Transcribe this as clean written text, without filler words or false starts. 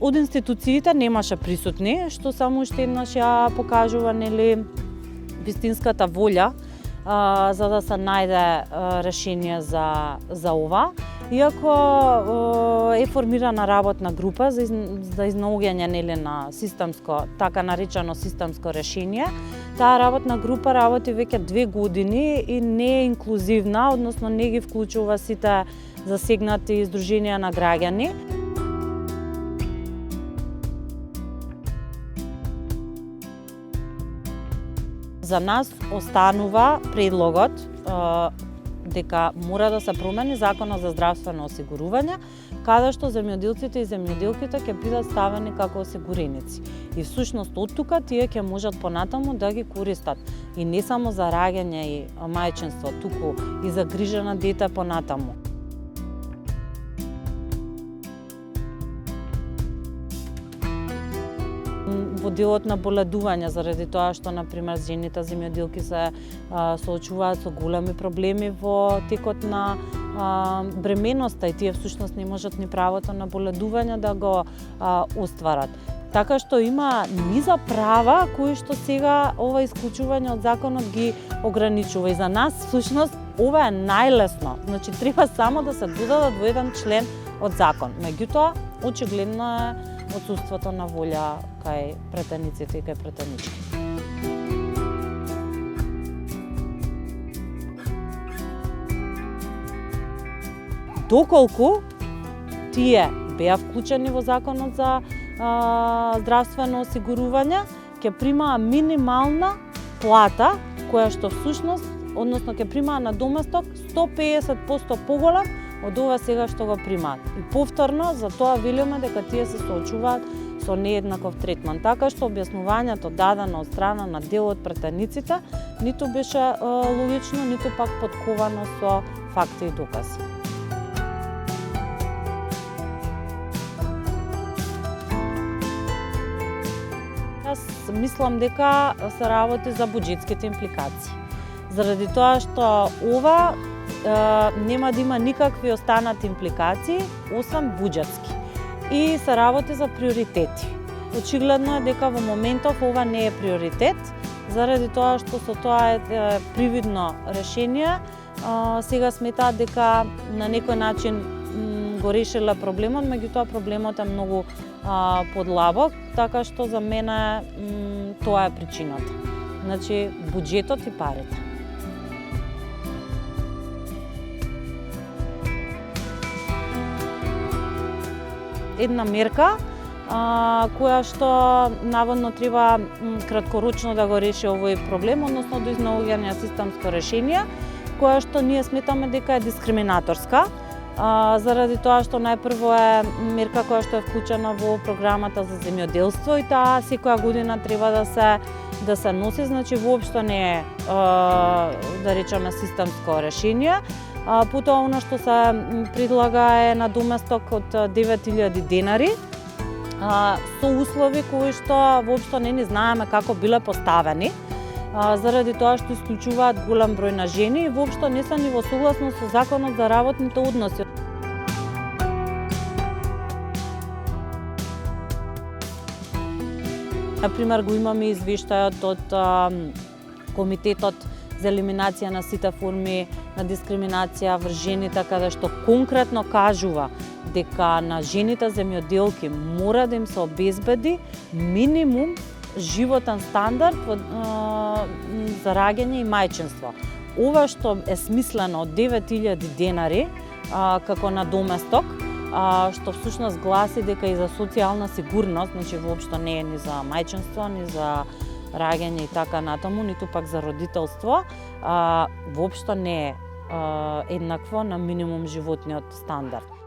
Од институциите немаше присутни, што само уште еднаш ја покажува вистинската волја за да се најде решение за ова. Иако е формирана работна група за изнаоѓање на системско, така наречено системско решение, таа работна група работи веќе 2 години и не е инклузивна, односно не ги вклучува сите засегнати издруженија на граѓани. За нас останува предлогот дека мора да се промени Законот за здравствено осигурување, каде што земјоделците и земјоделките ќе бидат ставени како осигуреници. И всушност од тука тие ќе можат понатаму да ги користат и не само за раѓање и мајчинство, туку и за грижа на дете понатаму. Во делот на боледување, заради тоа што, например, жените земјоделки се соочуваат со големи проблеми во текот на бременоста и тие всушност не можат ни правото на боледување да го остварат. Така што има низа права кои што сега ова исклучување од законот ги ограничува. И за нас всушност ова е најлесно. Значи треба само да се додадат во еден член од закон. Меѓутоа, очигледно е отсуството на волја кај претениците и кај претенички. Доколку тие беа вклучени во Законот за здравствено осигурување, ќе примаа минимална плата, која што всушност, односно ќе примаа на доместок 150% поголем од ова сега што го примаат. И повторно, за тоа велиме дека тие се соочуваат со нееднаков третман. Така што објаснувањето дадено од страна на дел од претениците ниту беше логично, ниту пак потковано со факти и докази. Јас мислам дека се работи за буџетските импликации. Заради тоа што ова нема да има никакви останати импликации, освен буџетски. И се работи за приоритети. Очигледно е дека во моментов ова не е приоритет, заради тоа што со тоа е привидно решение. Сега сметаат дека на некој начин го решила проблемот, меѓутоа проблемот е многу подлабок, така што за мене тоа е причината. Значи, буџетот и парите. Една мерка која што наводно треба краткорочно да го реши овој проблем, односно до изнаоѓање системско решение, која што ние сметаме дека е дискриминаторска, заради тоа што најпрво е мерка која што е вклучена во програмата за земјоделство и таа секоја година треба да се носи, значи воопшто не е да речеме системско решение. Потоа она што се предлага е на доместок од 9000 денари со услови кои што воопшто не ни знаеме како биле поставени, заради тоа што исклучуваат голем број на жени и воопшто не се ни во согласност со Законот за работните односи. Например, го имаме извештајот од Комитетот за елиминација на сите форми на дискриминација врз жените, каде што конкретно кажува дека на жените земјоделки мора да им се обезбеди минимум животен стандард за раѓање и мајчинство. Ова што е смислено од 9000 денари како на доместок, што всушност гласи дека и за социјална сигурност, значи воопшто не е ни за мајчинство, ни за раѓање и така натаму, ниту пак за родителство, воопшто не е еднакво на минимум животниот стандард.